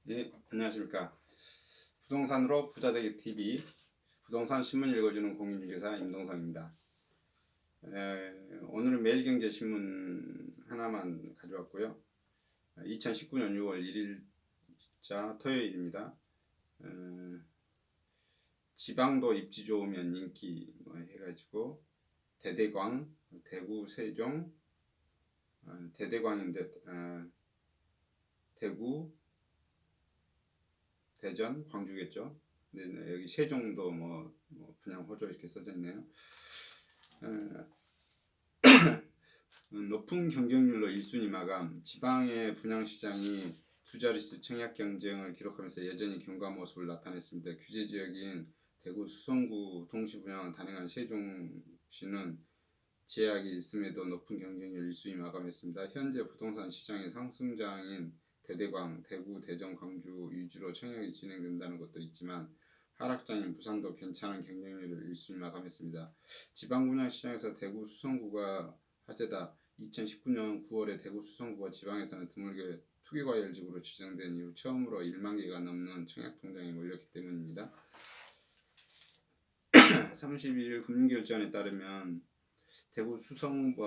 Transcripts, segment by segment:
네, 안녕하십니까. 부동산으로 부자되기 TV 부동산 신문 읽어주는 공인중개사 임동성입니다. 오늘은 매일경제신문 하나만 가져왔고요. 2019년 6월 1일자 토요일입니다. 지방도 입지 좋으면 인기 해가지고 대대광, 대구, 세종, 대대광인데 대구, 대전, 광주겠죠. 네, 여기 세종도 분양 호조 이렇게 써져 있네요. 높은 경쟁률로 1순위 마감. 지방의 분양시장이 두 자릿수 청약 경쟁을 기록하면서 여전히 견고한 모습을 나타냈습니다. 규제 지역인 대구 수성구 동시 분양을 단행한 세종시는 제약이 있음에도 높은 경쟁률 1순위 마감했습니다. 현재 부동산 시장의 상승장인 대대광, 대구, 대전, 광주 위주로 청약이 진행된다는 것도 있지만 하락장인 부산도 괜찮은 경쟁률을 1순위 마감했습니다. 지방 분양 시장에서 대구 수성구가 화제다. 2019년 9월에 대구 수성구가 지방에서는 드물게 투기과열지구로 지정된 이후 처음으로 1만 개가 넘는 청약 통장이 몰렸기 때문입니다. 31일 금융결제원에 따르면 대구 수성구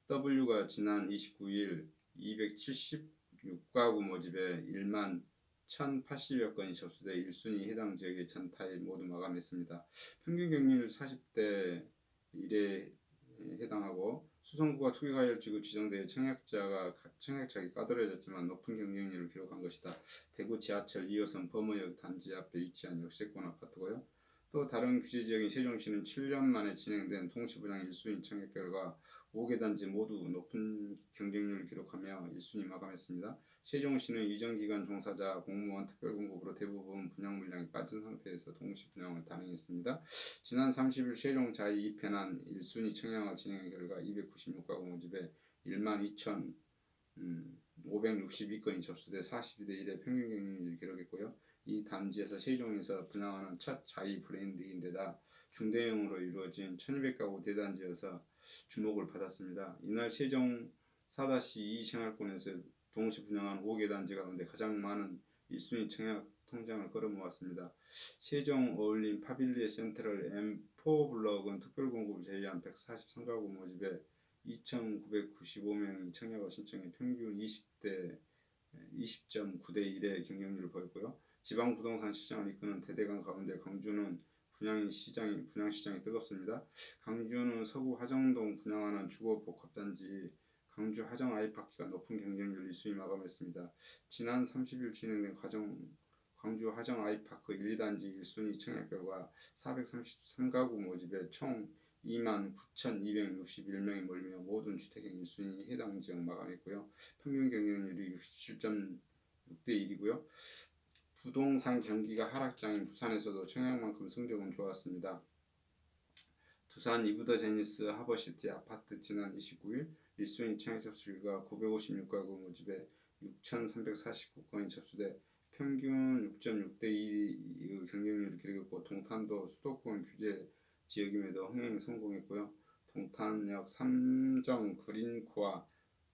W가 지난 29일 276가구 모집에 1만 1,080여 건이 접수돼 1순위 해당 지역의 전 타일 모두 마감했습니다. 평균 경률 40대 1에 해당하고 수성구가 투기과열지구 지정되어 청약자가 까다로워졌지만 높은 경쟁률을 기록한 것이다. 대구 지하철 2호선 범어역 단지 앞에 위치한 역세권 아파트고요. 또 다른 규제지역인 세종시는 7년 만에 진행된 동시분양 1순위 청약 결과 5개 단지 모두 높은 경쟁률을 기록하며 1순위 마감했습니다. 세종시는 이전기간 종사자, 공무원, 특별공급으로 대부분 분양 물량이 빠진 상태에서 동시분양을 단행했습니다. 지난 30일 세종 자이 2편안 1순위 청약을 진행한 결과 296가구 모집에 1만 2,562건이 접수돼 42대 1의 평균 경쟁률을 기록했고요. 이 단지에서 세종에서 분양하는 첫 자이 브랜드인데다 중대형으로 이루어진 1200가구 대단지여서 주목을 받았습니다. 이날 세종 4-2 생활권에서 동시 분양한 5개 단지 가운데 가장 많은 1순위 청약 통장을 끌어모았습니다. 세종 어울림 파빌리에 센트럴 M4 블럭은 특별공급을 제외한 143가구 모집에 2,995명이 청약을 신청해 평균 20.9대 1의 경쟁률을 보였고요. 지방 부동산 시장을 이끄는 대대강 가운데 광주는 분양 시장이 뜨겁습니다. 광주는 서구 하정동 분양하는 주거 복합단지 광주 하정 아이파크가 높은 경쟁률 1순위 마감했습니다. 지난 30일 진행된 광주 하정 아이파크 1, 2단지 1순위 청약 결과 433가구 모집에 총 29,261명이 몰리며 모든 주택의 1순위 해당 지역 마감했고요. 평균 경쟁률이 67.6대 1이고요. 부동산 경기가 하락장인 부산에서도 청약만큼 성적은 좋았습니다. 두산 이브더 제니스 하버시티 아파트 지난 29일 1순위 청약 접수가 956가구 모집에 6,349건이 접수돼 평균 6.6대 2의 경쟁률을 기록했고 동탄도 수도권 규제 지역임에도 흥행에 성공했고요. 동탄역 삼정 그린코아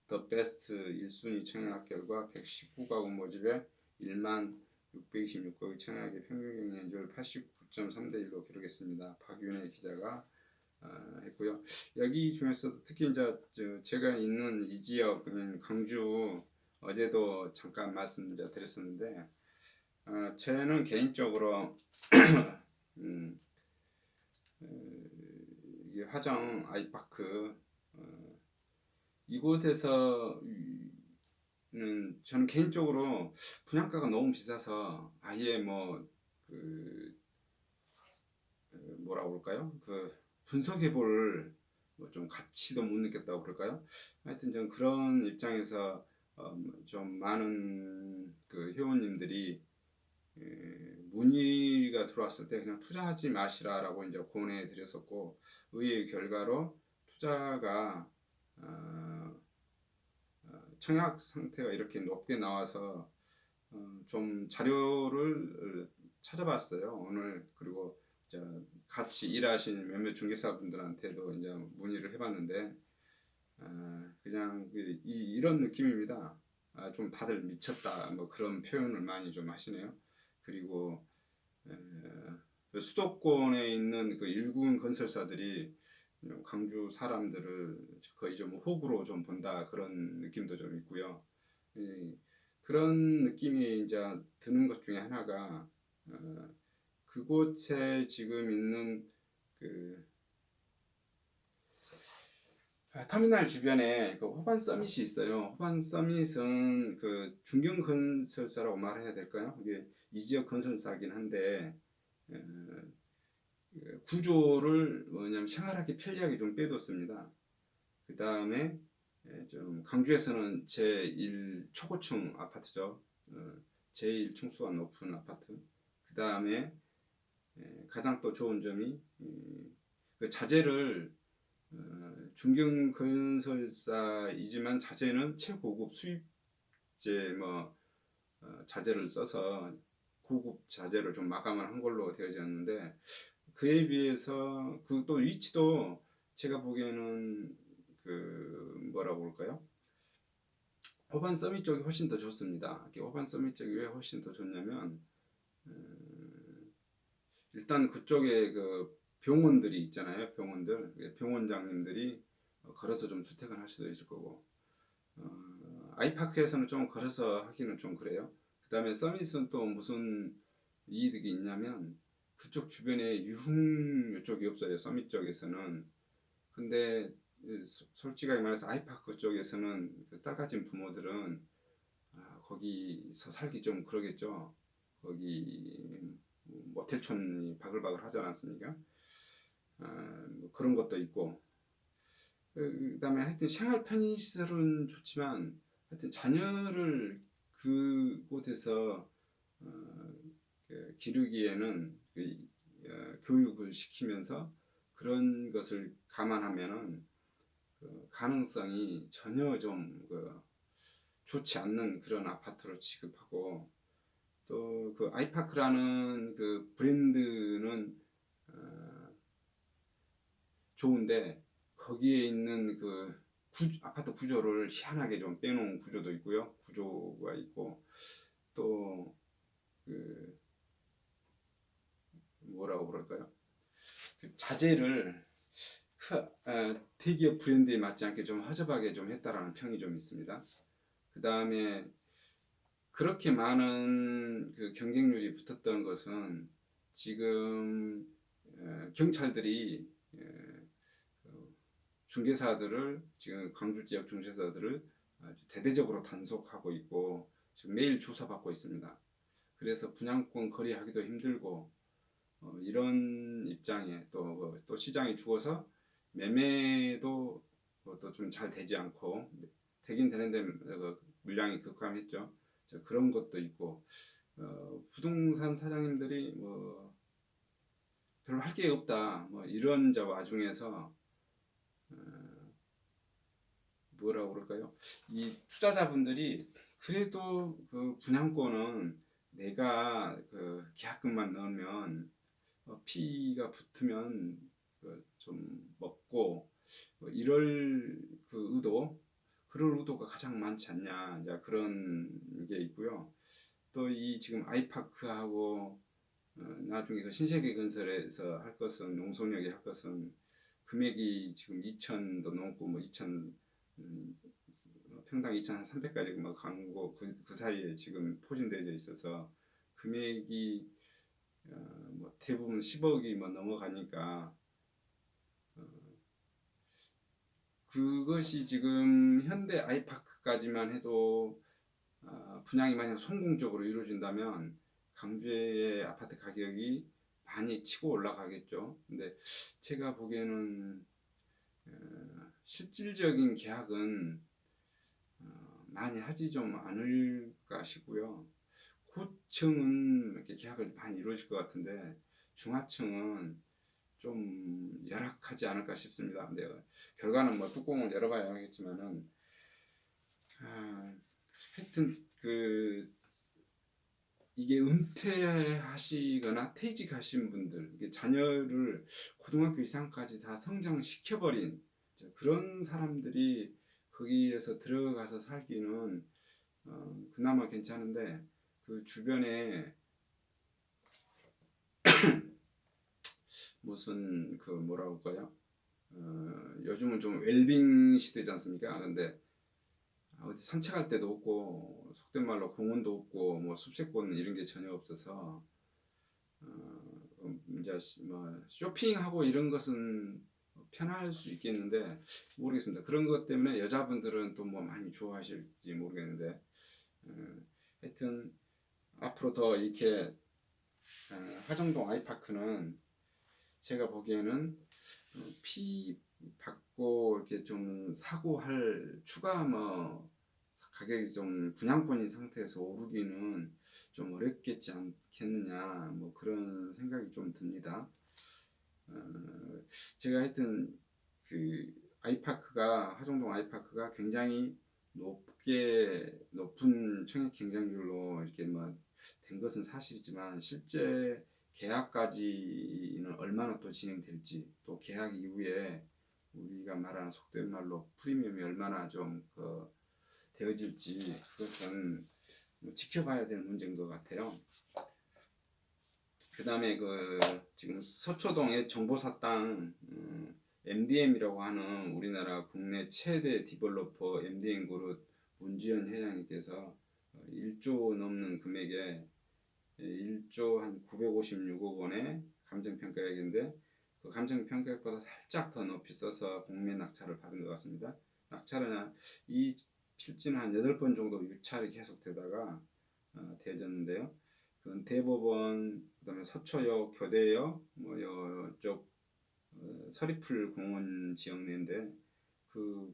더 베스트 1순위 청약 결과 119가구 모집에 1만 626가구 청약의 평균 경쟁률 89.3대 1로 기록했습니다. 박윤혜 기자가 했고요. 여기 중에서도 특히 이제 제가 있는 이 지역은 광주 어제도 잠깐 말씀드렸었는데 저는 개인적으로 화정 아이파크 이곳에서는 저는 개인적으로 분양가가 너무 비싸서 아예 뭐라고 볼까요? 분석해볼 좀 가치도 못 느꼈다고 그럴까요? 하여튼 전 그런 입장에서 좀 많은 회원님들이 문의가 들어왔을 때 그냥 투자하지 마시라라고 이제 권해드렸었고 의의 결과로 투자가 청약 상태가 이렇게 높게 나와서 좀 자료를 찾아봤어요 오늘. 그리고 같이 일하시는 몇몇 중개사분들한테도 이제 문의를 해봤는데 그냥 이런 느낌입니다. 좀 다들 미쳤다 뭐 그런 표현을 많이 좀 하시네요. 그리고 그 수도권에 있는 그 일군 건설사들이 광주 사람들을 거의 좀 호구로 좀 본다 그런 느낌도 좀 있고요. 이, 그런 느낌이 이제 드는 것 중에 하나가 그곳에 지금 있는 그 터미널 주변에 그 호반 서밋이 있어요. 호반 서밋은 그 중견 건설사라고 말해야 될까요? 이게 이 지역 건설사긴 한데 구조를 뭐냐면 생활하기 편리하게 좀 빼뒀습니다. 그 다음에 좀 강주에서는 제1 초고층 아파트죠. 제일 층수가 높은 아파트. 그 다음에 가장 또 좋은 점이 그 자재를 중견 건설사이지만 자재는 최고급 수입제 뭐 자재를 써서 고급 자재를 좀 마감을 한 걸로 되어졌는데 그에 비해서 그 또 위치도 제가 보기에는 그 뭐라고 볼까요? 호반 서밋 쪽이 훨씬 더 좋습니다. 호반 서밋 쪽이 왜 훨씬 더 좋냐면 일단 그쪽에 그 병원들이 있잖아요. 병원장님들이 걸어서 좀 주택을 할 수도 있을 거고 아이파크에서는 좀 걸어서 하기는 좀 그래요. 그 다음에 서밋은 또 무슨 이득이 있냐면 그쪽 주변에 유흥 쪽이 없어요. 서밋 쪽에서는. 근데 솔직하게 말해서 아이파크 쪽에서는 그 딸가진 부모들은 거기서 살기 좀 그러겠죠. 거기 모텔촌이 바글바글 하지 않았습니까? 뭐 그런 것도 있고 그다음에 하여튼 생활 편의시설은 좋지만 하여튼 자녀를 그곳에서 기르기에는 교육을 시키면서 그런 것을 감안하면은 그 가능성이 전혀 좀그 좋지 않는 그런 아파트로 취급하고 또 그 아이파크라는 그 브랜드는 좋은데 거기에 있는 그 아파트 구조를 희한하게 좀 빼놓은 구조도 있고요. 구조가 있고 또 그 뭐라고 그럴까요? 그 자재를 대기업 브랜드에 맞지 않게 좀 허접하게 좀 했다라는 평이 좀 있습니다. 그 다음에 그렇게 많은 그 경쟁률이 붙었던 것은 지금 경찰들이 중개사들을 지금 광주 지역 중개사들을 아주 대대적으로 단속하고 있고 지금 매일 조사받고 있습니다. 그래서 분양권 거래하기도 힘들고 이런 입장에 또 시장이 죽어서 매매도 또 좀 잘 되지 않고 되긴 되는데 물량이 급감했죠. 그런 것도 있고 부동산 사장님들이 뭐 별로 할 게 없다 뭐 이런 저 와중에서 뭐라고 그럴까요? 이 투자자분들이 그래도 그 분양권은 내가 그 계약금만 넣으면 피가 붙으면 좀 먹고 뭐 이럴 그 의도 그럴 의도가 가장 많지 않냐 이제 그런 게 있고요. 또 이 지금 아이파크하고 나중에 그 신세계건설에서 할 것은 농성역에 할 것은 금액이 지금 2천도 넘고 뭐 2천 평당 2,300까지 뭐 광고 그 사이에 지금 포진되어 있어서 금액이 뭐 대부분 10억이 뭐 넘어가니까 그것이 지금 현대 아이파크까지만 해도 분양이 만약 성공적으로 이루어진다면 강주의 아파트 가격이 많이 치고 올라가겠죠. 근데 제가 보기에는 실질적인 계약은 많이 하지 좀 않을까 싶고요. 고층은 이렇게 계약을 많이 이루어질 것 같은데 중하층은 좀 열악하지 않을까 싶습니다. 근데 결과는 뭐 뚜껑을 열어봐야 하겠지만은 하여튼 그 이게 은퇴하시거나 퇴직하신 분들 자녀를 고등학교 이상까지 다 성장시켜버린 그런 사람들이 거기에서 들어가서 살기는 그나마 괜찮은데 그 주변에 무슨 그 뭐라고 할까요? 요즘은 좀 웰빙 시대지 않습니까? 근데 어디 산책할 데도 없고 속된 말로 공원도 없고 뭐 숲세권 이런 게 전혀 없어서 이제 뭐 쇼핑하고 이런 것은 편할 수 있겠는데 모르겠습니다. 그런 것 때문에 여자분들은 또 뭐 많이 좋아하실지 모르겠는데 하여튼 앞으로 더 이렇게 화정동 아이파크는 제가 보기에는 피 받고 이렇게 좀 사고 할 추가 뭐 가격이 좀 분양권인 상태에서 오르기는 좀 어렵겠지 않겠느냐 뭐 그런 생각이 좀 듭니다. 제가 하여튼 그 아이파크가 화정동 아이파크가 굉장히 높은 청약 경쟁률로 이렇게 뭐 된 것은 사실이지만 실제 계약까지는 얼마나 또 진행될지 또 계약 이후에 우리가 말하는 속된 말로 프리미엄이 얼마나 좀그 되어질지 그것은 뭐 지켜봐야 될 문제인 것 같아요. 그 다음에 그 지금 서초동의 정보사당 MDM이라고 하는 우리나라 국내 최대 디벨로퍼 MDM 그룹 문지연 회장님께서 1조 넘는 금액에 1조 한 956억 원의 감정평가액인데 그 감정평가액보다 살짝 더 높이 써서 공매 낙찰을 받은 것 같습니다. 낙찰은 이 실제는 한 8번 정도 유찰이 계속 되다가 되어졌는데요. 그건 대법원, 그다음에 서초역, 교대역, 뭐 이쪽 서리풀 공원 지역 내인데 그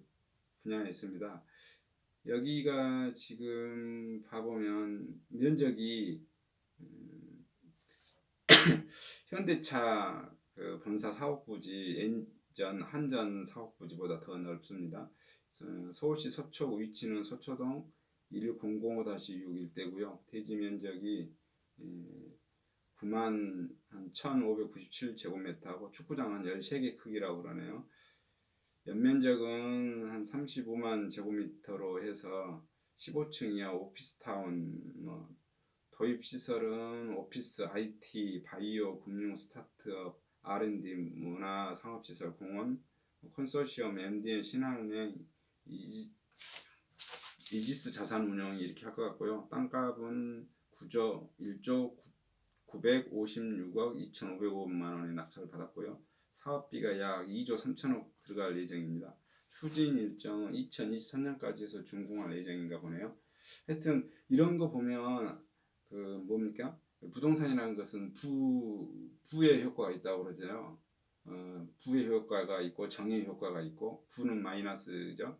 분야에 있습니다. 여기가 지금 봐보면 면적이 현대차 그 본사 사업부지 N전 한전 사업부지보다 더 넓습니다. 서울시 서초구 위치는 서초동 1005-6 일대고요. 대지 면적이 9만 1,597제곱미터하고 축구장 한 13개 크기라고 그러네요. 연면적은 한 35만 제곱미터로 해서 15층 이하 오피스타운 뭐 도입시설은 오피스, IT, 바이오, 금융, 스타트업, R&D, 문화, 상업시설, 공원, 컨소시엄, MDN, 신한은행, 이지스 자산운용이 이렇게 할 것 같고요. 땅값은 1조 956억 2,505만 원의 낙찰을 받았고요. 사업비가 약 2조 3천억 들어갈 예정입니다. 추진 일정은 2023년까지 해서 준공할 예정인가 보네요. 하여튼 이런 거 보면 그 뭡니까? 부동산이라는 것은 부의 효과가 있다고 그러잖아요. 부의 효과가 있고 정의 효과가 있고 부는 마이너스죠.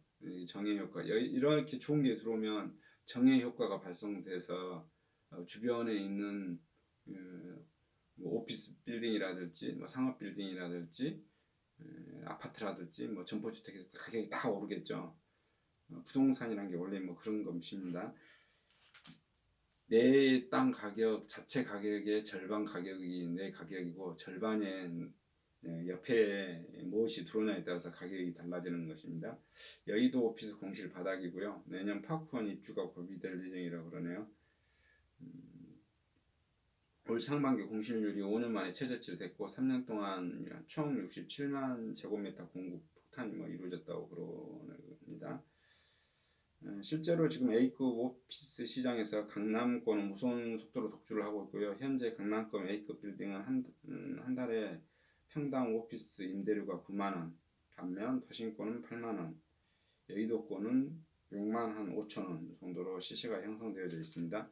정의 효과 이렇게 좋은 게 들어오면 정의 효과가 발생돼서 주변에 있는 뭐 오피스 빌딩이라든지 뭐 상업 빌딩이라든지 아파트라든지 뭐 점포주택에서 가격이 다 오르겠죠. 부동산이란 게 원래 뭐 그런 것입니다. 내 땅 가격 자체 가격의 절반 가격이 내 가격이고 절반의 옆에 무엇이 들어오냐에 따라서 가격이 달라지는 것입니다. 여의도 오피스 공실 바닥이고요. 내년 파크원 입주가 고비될 예정이라고 그러네요. 올 상반기 공실률이 5년 만에 최저치를 됐고 3년 동안 총 67만 제곱미터 공급 폭탄이 뭐 이루어졌다고 그럽니다. 실제로 지금 A급 오피스 시장에서 강남권은 무서운 속도로 독주를 하고 있고요. 현재 강남권 A급 빌딩은 한 달에 평당 오피스 임대료가 9만원, 반면 도심권은 8만원, 여의도권은 6만 한 5천원 정도로 시세가 형성되어져 있습니다.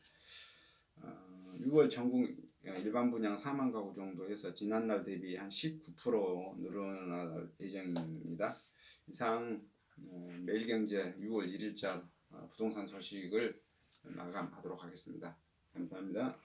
6월 전국 일반 분양 4만 가구 정도 해서 지난달 대비 한 19% 늘어날 예정입니다. 이상 매일경제 6월 1일자 부동산 소식을 마감하도록 하겠습니다. 감사합니다.